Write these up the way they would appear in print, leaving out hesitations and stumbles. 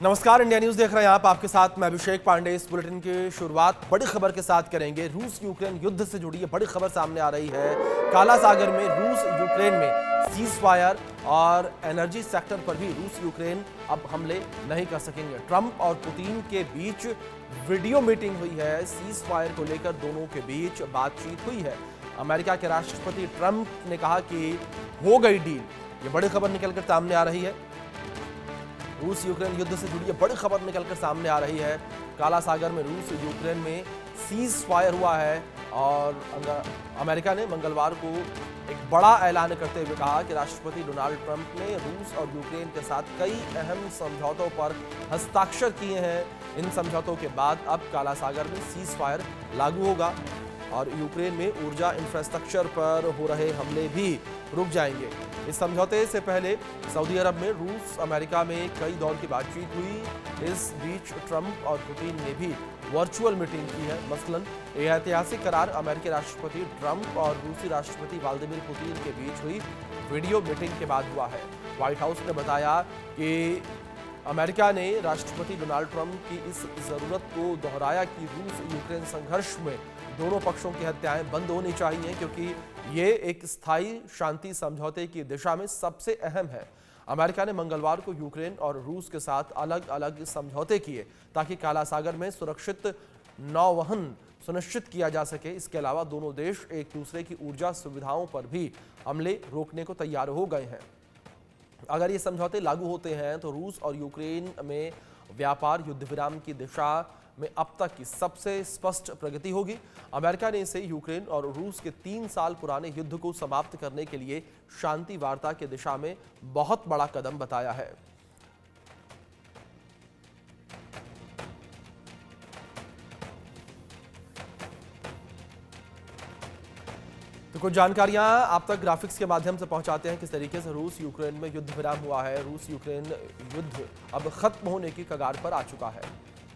नमस्कार, India news देख रहे हैं आप। आपके साथ मैं अभिषेक पांडे। इस बुलेटिन की शुरुआत बड़ी खबर के साथ करेंगे। रूस यूक्रेन युद्ध से जुड़ी ये बड़ी खबर सामने आ रही है। काला सागर में रूस यूक्रेन में सीज फायर और एनर्जी सेक्टर पर भी रूस यूक्रेन अब हमले नहीं कर सकेंगे। ट्रंप और पुतिन के बीच वीडियो मीटिंग हुई है। सीज फायर को लेकर दोनों के बीच बातचीत हुई है। अमेरिका के राष्ट्रपति ट्रंप ने कहा कि हो गई डील। ये बड़ी खबर निकलकर सामने आ रही है। रूस यूक्रेन युद्ध से जुड़ी बड़ी खबर निकलकर सामने आ रही है। काला सागर में रूस यूक्रेन में सीज फायर हुआ है और अमेरिका ने मंगलवार को एक बड़ा ऐलान करते हुए कहा कि राष्ट्रपति डोनाल्ड ट्रंप ने रूस और यूक्रेन के साथ कई अहम समझौतों पर हस्ताक्षर किए हैं। इन समझौतों के बाद अब काला सागर में सीज फायर लागू होगा और यूक्रेन में ऊर्जा इंफ्रास्ट्रक्चर पर हो रहे हमले भी रुक जाएंगे। इस समझौते से पहले सऊदी अरब में रूस अमेरिका में कई दौर की बातचीत हुई। इस बीच ट्रंप और पुतिन ने भी वर्चुअल मीटिंग की है। मसलन यह ऐतिहासिक करार अमेरिकी राष्ट्रपति ट्रंप और रूसी राष्ट्रपति व्लादिमीर पुतिन के बीच हुई वीडियो मीटिंग के बाद हुआ है। व्हाइट हाउस ने बताया कि अमेरिका ने राष्ट्रपति डोनाल्ड ट्रंप की इस जरूरत को दोहराया कि रूस यूक्रेन संघर्ष में दोनों पक्षों की हत्याएं बंद होनी चाहिए, क्योंकि ये एक स्थायी शांति समझौते की दिशा में सबसे अहम है। अमेरिका ने मंगलवार को यूक्रेन और रूस के साथ अलग अलग समझौते किए ताकि काला सागर में सुरक्षित नौवहन सुनिश्चित किया जा सके। इसके अलावा दोनों देश एक दूसरे की ऊर्जा सुविधाओं पर भी हमले रोकने को तैयार हो गए हैं। अगर ये समझौते लागू होते हैं तो रूस और यूक्रेन में व्यापार युद्ध विराम की दिशा में अब तक की सबसे स्पष्ट प्रगति होगी। अमेरिका ने इसे यूक्रेन और रूस के 3 साल पुराने युद्ध को समाप्त करने के लिए शांति वार्ता की दिशा में बहुत बड़ा कदम बताया है। तो कुछ जानकारियां आप तक ग्राफिक्स के माध्यम से पहुंचाते हैं किस तरीके से रूस यूक्रेन में युद्ध विराम हुआ है। रूस यूक्रेन युद्ध अब खत्म होने की कगार पर आ चुका है।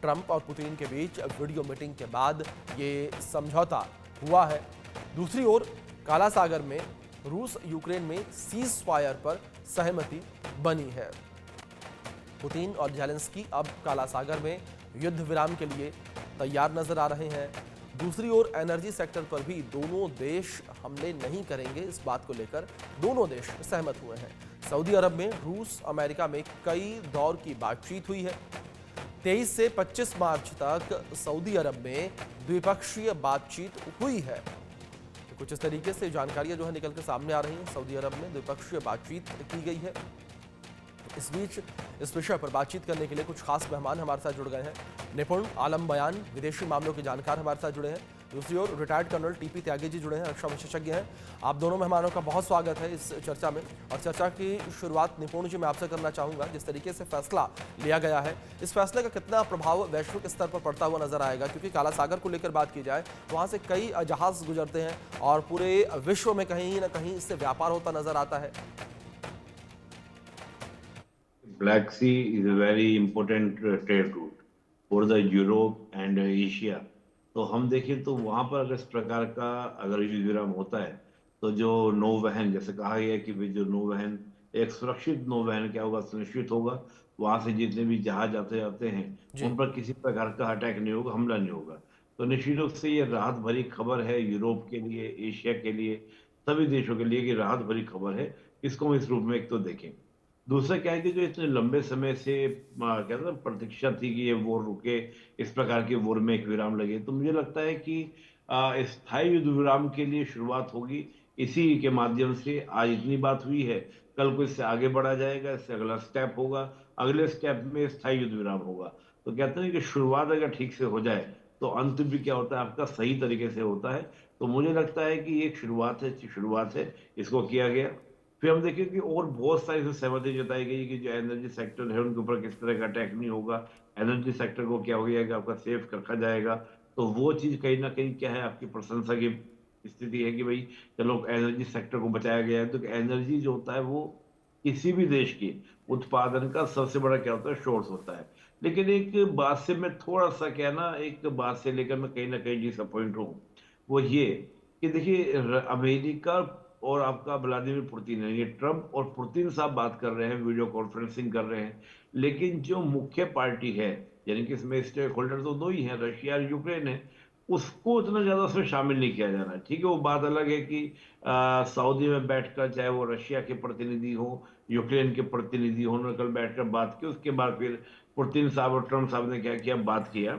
ट्रंप और पुतिन के बीच वीडियो मीटिंग के बाद ये समझौता हुआ है। दूसरी ओर काला सागर में रूस यूक्रेन में सीज फायर पर सहमति बनी है। पुतिन और जेलेंस्की अब काला सागर में युद्ध विराम के लिए तैयार नजर आ रहे हैं। दूसरी ओर एनर्जी सेक्टर पर भी दोनों देश हमले नहीं करेंगे, इस बात को लेकर दोनों देश सहमत हुए हैं। सऊदी अरब में रूस अमेरिका में कई दौर की बातचीत हुई है। 23 से 25 मार्च तक सऊदी अरब में द्विपक्षीय बातचीत हुई है। तो कुछ इस तरीके से जानकारियां जो है निकल कर सामने आ रही हैं। सऊदी अरब में द्विपक्षीय बातचीत की गई है। इस बीच इस विषय पर बातचीत करने के लिए कुछ खास मेहमान हमारे साथ जुड़ गए हैं। निपुण आलम बयान विदेशी मामलों के जानकार हमारे साथ जुड़े हैं। दूसरी ओर retired colonel TP Tyagi ji जुड़े हैं, रक्षा विशेषज्ञ हैं। आप दोनों मेहमानों का बहुत स्वागत है इस चर्चा में। और चर्चा की शुरुआत निपुण जी मैं आपसे करना चाहूंगा। जिस तरीके से फैसला लिया गया है, इस फैसले का कितना प्रभाव वैश्विक स्तर पर पड़ता हुआ नजर आएगा? क्योंकि काला सागर को लेकर बात की जाए तो वहां से कई जहाज गुजरते हैं और पूरे विश्व में कहीं ना कहीं इससे व्यापार होता नजर आता है। Black Sea is a very important trade route for the Europe and Asia. तो हम देखें तो वहां पर अगर इस प्रकार का अगर युद्ध विराम होता है तो जो नौवहन जैसे कहा गया है कि भाई जो नौवहन एक सुरक्षित नौवहन क्या होगा सुनिश्चित होगा। वहां से जितने भी जहाज आते जाते हैं जी। उन पर किसी प्रकार का अटैक नहीं होगा, हमला नहीं होगा। तो निश्चित रूप से ये राहत भरी खबर है यूरोप के लिए, एशिया के लिए, सभी देशों के लिए कि राहत भरी खबर है। इसको हम इस रूप में एक तो देखें। दूसरा क्या है कि जो इतने लंबे समय से कहते हैं ना प्रतीक्षा थी कि ये वॉर रुके, इस प्रकार के वॉर में एक विराम लगे, तो मुझे लगता है कि स्थायी युद्ध विराम के लिए शुरुआत होगी इसी के माध्यम से। आज इतनी बात हुई है, कल को इससे आगे बढ़ा जाएगा, इससे अगला स्टेप होगा, अगले स्टेप में स्थायी युद्ध विराम होगा। तो कहते हैं कि शुरुआत अगर ठीक से हो जाए तो अंत भी क्या होता है आपका सही तरीके से होता है। तो मुझे लगता है कि ये एक शुरुआत है, अच्छी शुरुआत है, इसको किया गया। फिर हम देखें कि और बहुत सारी इसमें सहमति जताई गई कि जो एनर्जी सेक्टर है उनके ऊपर किस तरह का अटैक नहीं होगा, एनर्जी सेक्टर को क्या हो जाएगा आपका सेफ रखा जाएगा। तो वो चीज कहीं ना कहीं क्या है आपकी प्रशंसा की स्थिति है कि भाई चलो एनर्जी सेक्टर को बचाया गया है। तो एनर्जी जो होता है वो किसी भी देश की उत्पादन का सबसे बड़ा क्या होता है सोर्स होता है। लेकिन एक बात से मैं थोड़ा सा क्या ना एक बात से लेकर मैं कहीं ना कहीं डिसअपॉइंट हूँ, वो ये कि देखिए अमेरिका और आपका व्लादिमीर पुतिन है। ये ट्रम्प और पुतिन साहब बात कर रहे हैं, वीडियो कॉन्फ्रेंसिंग कर रहे हैं। लेकिन जो मुख्य पार्टी है, यानी कि इसमें स्टेक होल्डर तो दो ही हैं, रशिया और यूक्रेन है, उसको उतना ज्यादा उसमें शामिल नहीं किया जा रहा है। ठीक है, वो बात अलग है कि सऊदी में बैठकर, चाहे वो रशिया के प्रतिनिधि हो, यूक्रेन के प्रतिनिधि हो, उन्होंने कल बैठकर बात की। उसके बाद फिर पुतिन साहब और ट्रम्प साहब ने क्या किया, बात किया,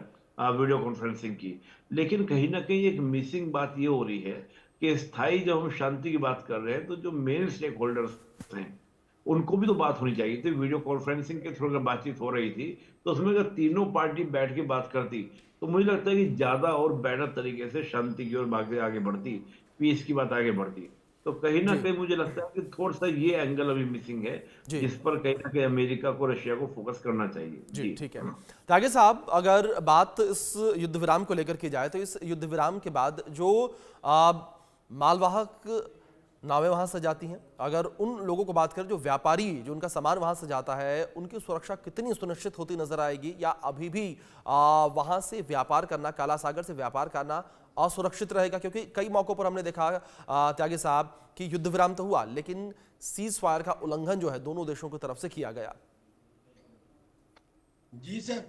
वीडियो कॉन्फ्रेंसिंग की। लेकिन कहीं ना कहीं एक मिसिंग बात ये हो रही है कि स्थायी जब हम शांति की बात कर रहे हैं, तो जो मेन स्टेक होल्डर्स हैं उनको भी तो बात होनी चाहिए थी। वीडियो कॉन्फ्रेंसिंग के थ्रू अगर बातचीत हो रही थी, तो उसमें अगर तीनों पार्टी बैठ के बात करती, तो मुझे लगता है कि ज्यादा और बेटर तरीके से शांति की ओर भागते आगे बढ़ती, पीस की बात आगे बढ़ती। तो कहीं ना जी कहीं मुझे लगता है कि थोड़ा सा ये एंगल अभी मिसिंग है, जी जिस पर कहीं ना कहीं अमेरिका को, रशिया को फोकस करना चाहिए। जी, जी। ठीक है। त्यागी साहब, अगर बात इस युद्ध विराम को लेकर की जाए, तो इस युद्ध विराम के बाद जो आ, मालवाहक नावें वहां से जाती हैं, अगर उन लोगों को बात करें जो व्यापारी, जो उनका सामान वहां से जाता है, उनकी सुरक्षा कितनी सुनिश्चित होती नजर आएगी, या अभी भी वहां से व्यापार करना, काला सागर से व्यापार करना असुरक्षित रहेगा? क्योंकि कई मौकों पर हमने देखा त्यागी साहब कि युद्ध विराम तो हुआ, लेकिन सीज फायर का उल्लंघन जो है दोनों देशों की तरफ से किया गया। जी सर,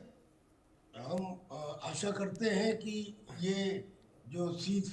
हम आशा करते हैं कि ये जो सीज